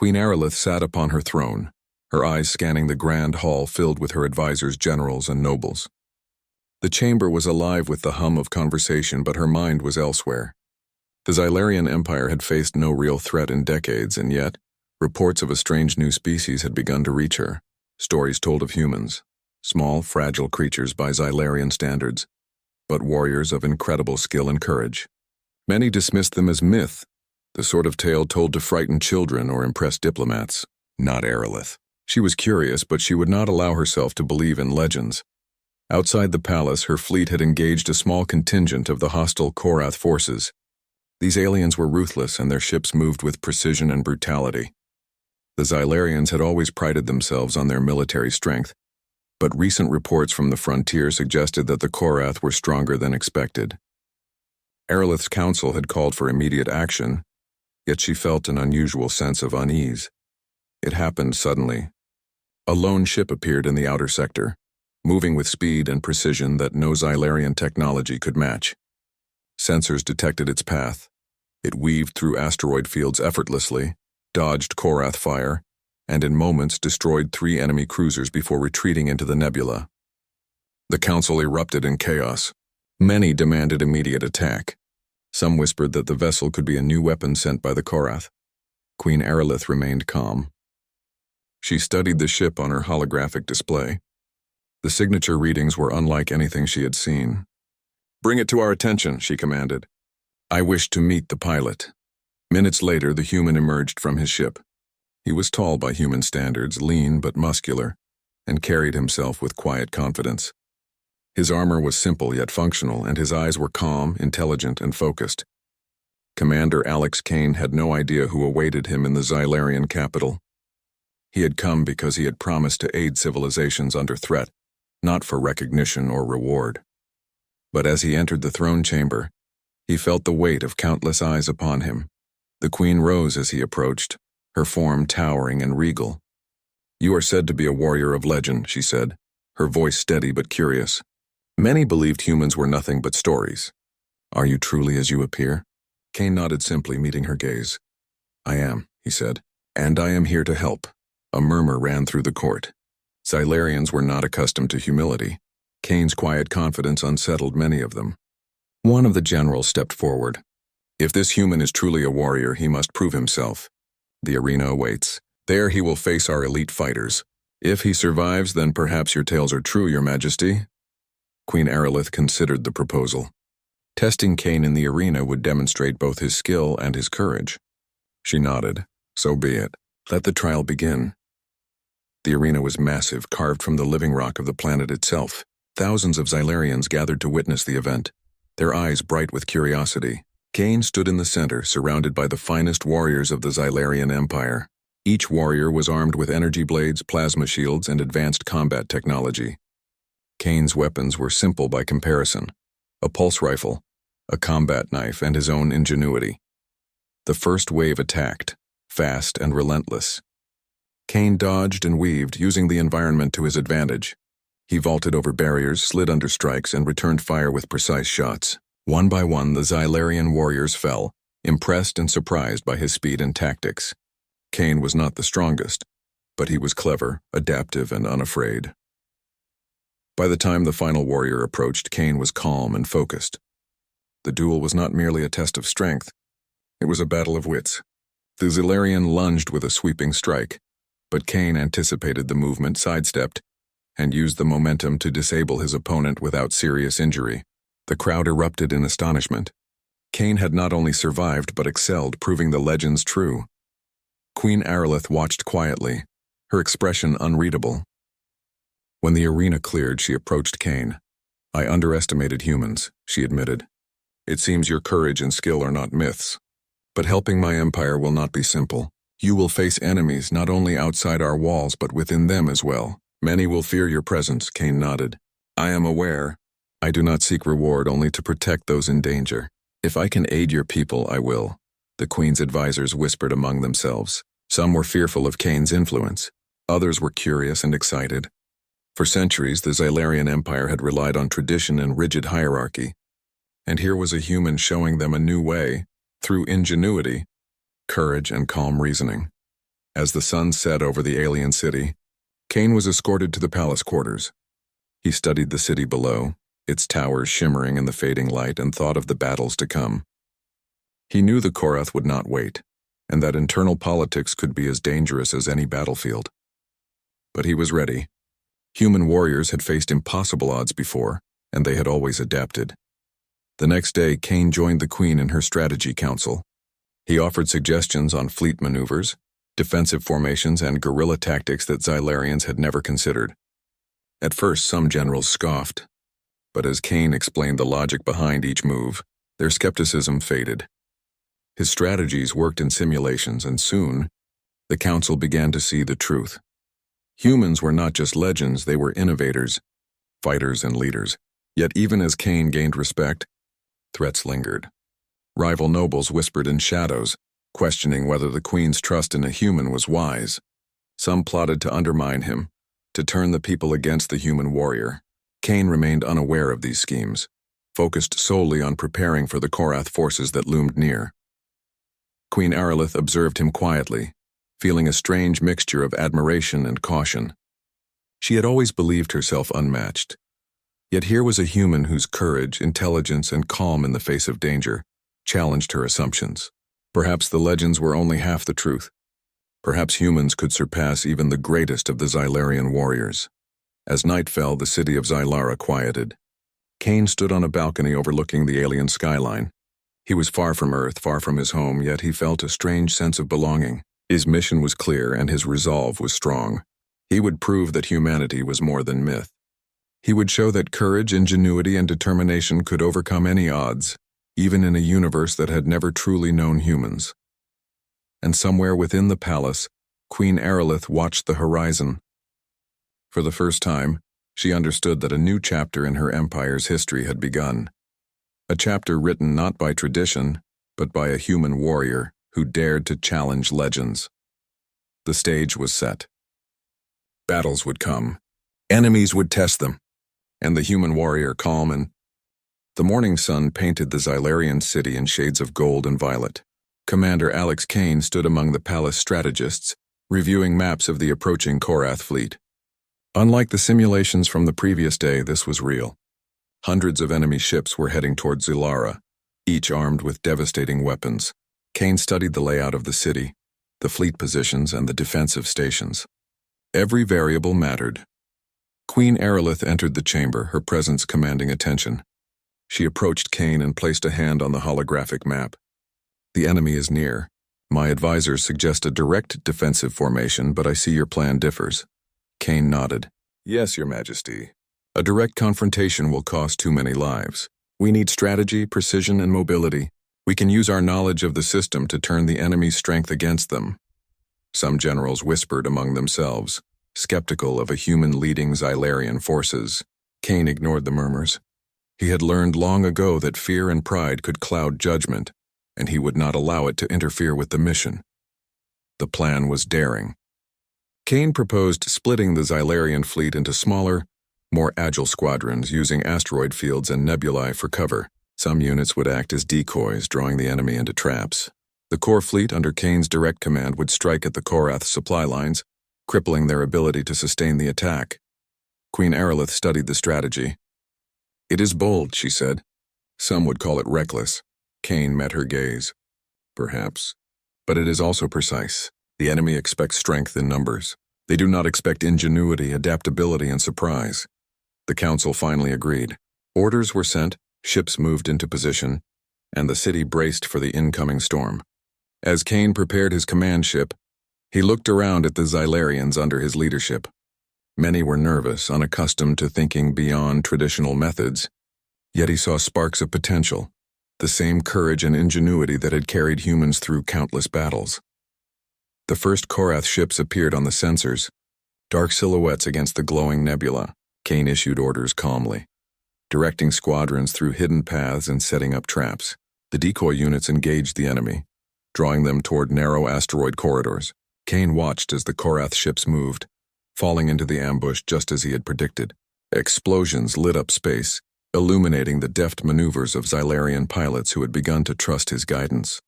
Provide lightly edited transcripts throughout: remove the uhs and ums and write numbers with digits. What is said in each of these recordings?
Queen Aerolith sat upon her throne, her eyes scanning the grand hall filled with her advisors, generals, and nobles. The chamber was alive with the hum of conversation, but her mind was elsewhere. The Xylarian Empire had faced no real threat in decades, and yet, reports of a strange new species had begun to reach her. Stories told of humans, small, fragile creatures by Xylarian standards, but warriors of incredible skill and courage. Many dismissed them as myth, the sort of tale told to frighten children or impress diplomats. Not Aerolith. She was curious, but she would not allow herself to believe in legends. Outside the palace, her fleet had engaged a small contingent of the hostile Korath forces. These aliens were ruthless, and their ships moved with precision and brutality. The Xylarians had always prided themselves on their military strength, but recent reports from the frontier suggested that the Korath were stronger than expected. Aerolith's council had called for immediate action, yet she felt an unusual sense of unease. It happened suddenly. A lone ship appeared in the outer sector, moving with speed and precision that no Xylarian technology could match. Sensors detected its path. It weaved through asteroid fields effortlessly, dodged Korath fire, and in moments destroyed 3 enemy cruisers before retreating into the nebula. The council erupted in chaos. Many demanded immediate attack. Some whispered that the vessel could be a new weapon sent by the Korath. Queen Aerolith remained calm. She studied the ship on her holographic display. The signature readings were unlike anything she had seen. "Bring it to our attention," she commanded. "I wish to meet the pilot." Minutes later, the human emerged from his ship. He was tall by human standards, lean but muscular, and carried himself with quiet confidence. His armor was simple yet functional, and his eyes were calm, intelligent, and focused. Commander Alex Kane had no idea who awaited him in the Xylarian capital. He had come because he had promised to aid civilizations under threat, not for recognition or reward. But as he entered the throne chamber, he felt the weight of countless eyes upon him. The queen rose as he approached, her form towering and regal. "You are said to be a warrior of legend," she said, her voice steady but curious. "Many believed humans were nothing but stories. Are you truly as you appear?" Kane nodded simply, meeting her gaze. "I am," he said, "and I am here to help." A murmur ran through the court. Xylarians were not accustomed to humility. Kane's quiet confidence unsettled many of them. One of the generals stepped forward. "If this human is truly a warrior, he must prove himself. The arena awaits. There he will face our elite fighters. If he survives, then perhaps your tales are true, Your Majesty." Queen Aerolith considered the proposal. Testing Kane in the arena would demonstrate both his skill and his courage. She nodded. "So be it. Let the trial begin." The arena was massive, carved from the living rock of the planet itself. Thousands of Xylarians gathered to witness the event, their eyes bright with curiosity. Kane stood in the center, surrounded by the finest warriors of the Xylarian Empire. Each warrior was armed with energy blades, plasma shields, and advanced combat technology. Kane's weapons were simple by comparison: a pulse rifle, a combat knife, and his own ingenuity. The first wave attacked, fast and relentless. Kane dodged and weaved, using the environment to his advantage. He vaulted over barriers, slid under strikes, and returned fire with precise shots. One by one, the Xylarian warriors fell, impressed and surprised by his speed and tactics. Kane was not the strongest, but he was clever, adaptive, and unafraid. By the time the final warrior approached, Kane was calm and focused. The duel was not merely a test of strength. It was a battle of wits. The Xylarian lunged with a sweeping strike, but Kane anticipated the movement, sidestepped, and used the momentum to disable his opponent without serious injury. The crowd erupted in astonishment. Kane had not only survived but excelled, proving the legends true. Queen Aerolith watched quietly, her expression unreadable. When the arena cleared, she approached Kane. "I underestimated humans," she admitted. "It seems your courage and skill are not myths. But helping my empire will not be simple. You will face enemies not only outside our walls but within them as well. Many will fear your presence," Kane nodded. "I am aware. I do not seek reward, only to protect those in danger. If I can aid your people, I will," the Queen's advisors whispered among themselves. Some were fearful of Kane's influence. Others were curious and excited. For centuries, the Xylarian Empire had relied on tradition and rigid hierarchy. And here was a human showing them a new way, through ingenuity, courage, and calm reasoning. As the sun set over the alien city, Kane was escorted to the palace quarters. He studied the city below, its towers shimmering in the fading light, and thought of the battles to come. He knew the Korath would not wait, and that internal politics could be as dangerous as any battlefield. But he was ready. Human warriors had faced impossible odds before, and they had always adapted. The next day, Kane joined the Queen in her strategy council. He offered suggestions on fleet maneuvers, defensive formations, and guerrilla tactics that Xylarians had never considered. At first, some generals scoffed, but as Kane explained the logic behind each move, their skepticism faded. His strategies worked in simulations, and soon, the council began to see the truth. Humans were not just legends, they were innovators, fighters, and leaders. Yet even as Kane gained respect, threats lingered. Rival nobles whispered in shadows, questioning whether the Queen's trust in a human was wise. Some plotted to undermine him, to turn the people against the human warrior. Kane remained unaware of these schemes, focused solely on preparing for the Korath forces that loomed near. Queen Aerolith observed him quietly, feeling a strange mixture of admiration and caution. She had always believed herself unmatched. Yet here was a human whose courage, intelligence, and calm in the face of danger challenged her assumptions. Perhaps the legends were only half the truth. Perhaps humans could surpass even the greatest of the Xylarian warriors. As night fell, the city of Xylara quieted. Kane stood on a balcony overlooking the alien skyline. He was far from Earth, far from his home, yet he felt a strange sense of belonging. His mission was clear and his resolve was strong. He would prove that humanity was more than myth. He would show that courage, ingenuity, and determination could overcome any odds, even in a universe that had never truly known humans. And somewhere within the palace, Queen Aerolith watched the horizon. For the first time, she understood that a new chapter in her empire's history had begun. A chapter written not by tradition, but by a human warrior who dared to challenge legends. The stage was set. Battles would come. Enemies would test them. And the human warrior calm and... The morning sun painted the Xylarian city in shades of gold and violet. Commander Alex Kane stood among the palace strategists, reviewing maps of the approaching Korath fleet. Unlike the simulations from the previous day, this was real. Hundreds of enemy ships were heading toward Xylara, each armed with devastating weapons. Kane studied the layout of the city, the fleet positions, and the defensive stations. Every variable mattered. Queen Aerolith entered the chamber, her presence commanding attention. She approached Kane and placed a hand on the holographic map. The enemy is near. My advisors suggest a direct defensive formation, but I see your plan differs. Kane nodded. Yes, Your Majesty. A direct confrontation will cost too many lives. We need strategy, precision, and mobility. We can use our knowledge of the system to turn the enemy's strength against them. Some generals whispered among themselves, skeptical of a human leading Xylarian forces. Kane ignored the murmurs. He had learned long ago that fear and pride could cloud judgment, and he would not allow it to interfere with the mission. The plan was daring. Kane proposed splitting the Xylarian fleet into smaller, more agile squadrons using asteroid fields and nebulae for cover. Some units would act as decoys, drawing the enemy into traps. The core fleet under Kane's direct command would strike at the Korath supply lines, crippling their ability to sustain the attack. Queen Aerolith studied the strategy. It is bold, she said. Some would call it reckless. Kane met her gaze. Perhaps. But it is also precise. The enemy expects strength in numbers. They do not expect ingenuity, adaptability, and surprise. The council finally agreed. Orders were sent, ships moved into position, and the city braced for the incoming storm. As Kane prepared his command ship, he looked around at the Xylarians under his leadership. Many were nervous, unaccustomed to thinking beyond traditional methods, yet he saw sparks of potential, the same courage and ingenuity that had carried humans through countless battles. The first Korath ships appeared on the sensors, dark silhouettes against the glowing nebula. Kane issued orders calmly, directing squadrons through hidden paths and setting up traps. The decoy units engaged the enemy, drawing them toward narrow asteroid corridors. Kane watched as the Korath ships moved, falling into the ambush just as he had predicted. Explosions lit up space, illuminating the deft maneuvers of Xylarian pilots who had begun to trust his guidance.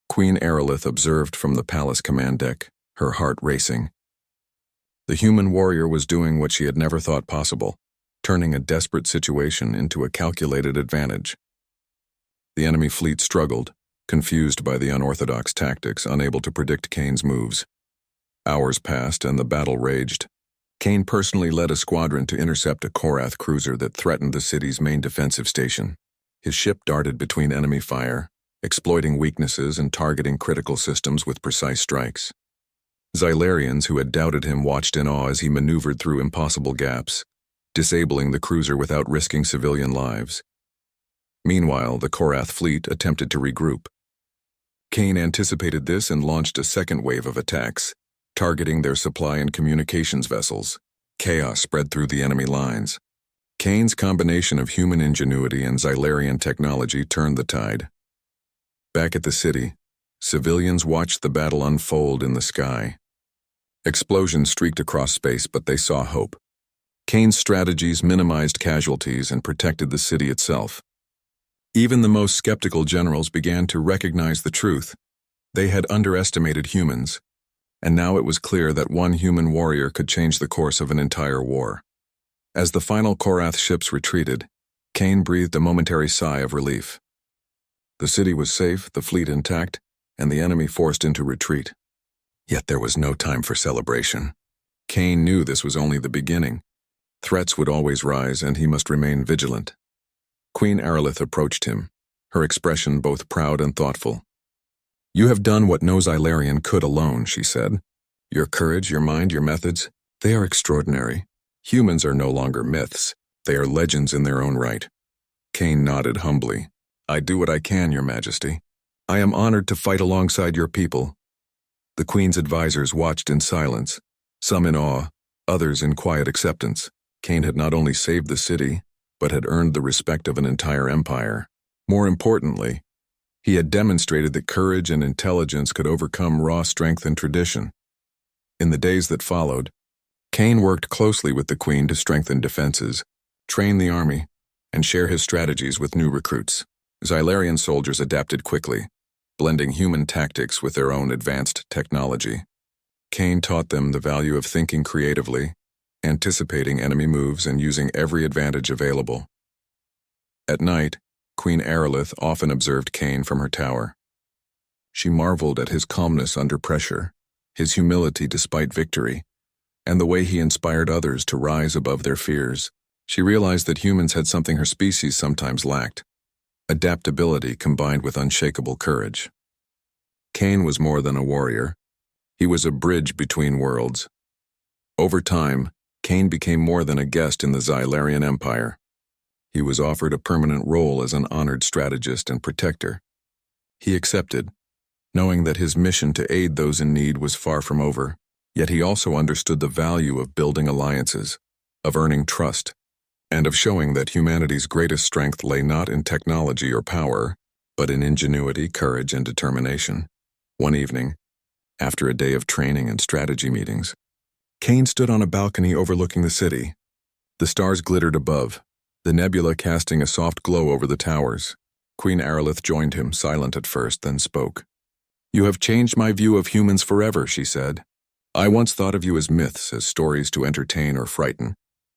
Queen Aerolith observed from the palace command deck, her heart racing. The human warrior was doing what she had never thought possible, turning a desperate situation into a calculated advantage. The enemy fleet struggled, confused by the unorthodox tactics, unable to predict Kane's moves. Hours passed and the battle raged. Kane personally led a squadron to intercept a Korath cruiser that threatened the city's main defensive station. His ship darted between enemy fire, exploiting weaknesses and targeting critical systems with precise strikes. Xylarians who had doubted him watched in awe as he maneuvered through impossible gaps, disabling the cruiser without risking civilian lives. Meanwhile, the Korath fleet attempted to regroup. Kane anticipated this and launched a second wave of attacks, targeting their supply and communications vessels. Chaos spread through the enemy lines. Kane's combination of human ingenuity and Xylarian technology turned the tide. Back at the city, civilians watched the battle unfold in the sky. Explosions streaked across space, but they saw hope. Kane's strategies minimized casualties and protected the city itself. Even the most skeptical generals began to recognize the truth. They had underestimated humans, and now it was clear that one human warrior could change the course of an entire war. As the final Korath ships retreated, Kane breathed a momentary sigh of relief. The city was safe, the fleet intact, and the enemy forced into retreat. Yet there was no time for celebration. Kane knew this was only the beginning. Threats would always rise, and he must remain vigilant. Queen Aerolith approached him, her expression both proud and thoughtful. "You have done what no Xylarian could alone," she said. "Your courage, your mind, your methods, they are extraordinary. Humans are no longer myths. They are legends in their own right." Kane nodded humbly. "I do what I can, Your Majesty. I am honored to fight alongside your people." The Queen's advisors watched in silence, some in awe, others in quiet acceptance. Kane had not only saved the city, but had earned the respect of an entire empire. More importantly, he had demonstrated that courage and intelligence could overcome raw strength and tradition. In the days that followed, Kane worked closely with the Queen to strengthen defenses, train the army, and share his strategies with new recruits. Xylarian soldiers adapted quickly, blending human tactics with their own advanced technology. Kane taught them the value of thinking creatively, anticipating enemy moves, and using every advantage available. At night, Queen Aerolith often observed Kane from her tower. She marveled at his calmness under pressure, his humility despite victory, and the way he inspired others to rise above their fears. She realized that humans had something her species sometimes lacked: adaptability combined with unshakable courage. Kane was more than a warrior. He was a bridge between worlds. Over time, Kane became more than a guest in the Xylarian Empire. He was offered a permanent role as an honored strategist and protector. He accepted, knowing that his mission to aid those in need was far from over. Yet he also understood the value of building alliances, of earning trust, and of showing that humanity's greatest strength lay not in technology or power, but in ingenuity, courage, and determination. One evening, after a day of training and strategy meetings, Kane stood on a balcony overlooking the city. The stars glittered above, the nebula casting a soft glow over the towers. Queen Aerolith joined him, silent at first, then spoke. "You have changed my view of humans forever," she said. "I once thought of you as myths, as stories to entertain or frighten.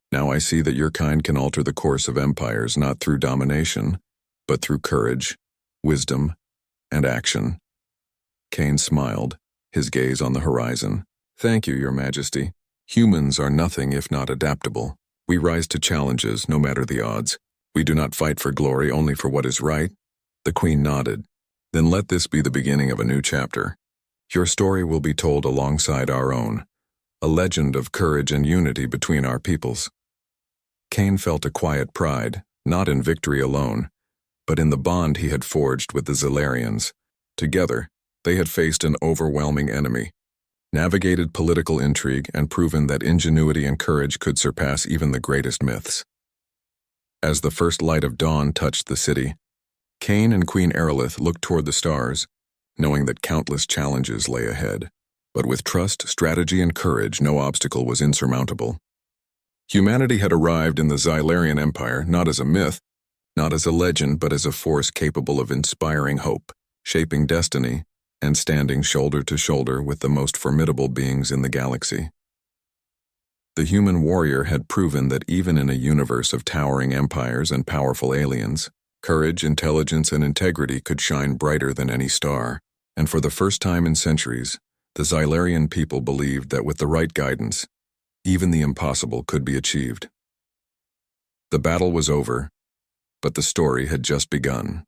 Now I see that your kind can alter the course of empires not through domination, but through courage, wisdom, and action." Kane smiled, his gaze on the horizon. "Thank you, Your Majesty. Humans are nothing if not adaptable. We rise to challenges, no matter the odds. We do not fight for glory, only for what is right." The Queen nodded. "Then let this be the beginning of a new chapter. Your story will be told alongside our own, a legend of courage and unity between our peoples." Kane felt a quiet pride, not in victory alone, but in the bond he had forged with the Xylarians. Together, they had faced an overwhelming enemy, navigated political intrigue, and proven that ingenuity and courage could surpass even the greatest myths. As the first light of dawn touched the city, Kane and Queen Aerolith looked toward the stars, knowing that countless challenges lay ahead. But with trust, strategy, and courage, no obstacle was insurmountable. Humanity had arrived in the Xylarian Empire not as a myth, not as a legend, but as a force capable of inspiring hope, shaping destiny, and standing shoulder to shoulder with the most formidable beings in the galaxy. The human warrior had proven that even in a universe of towering empires and powerful aliens, courage, intelligence, and integrity could shine brighter than any star, and for the first time in centuries, the Xylarian people believed that with the right guidance, even the impossible could be achieved. The battle was over, but the story had just begun.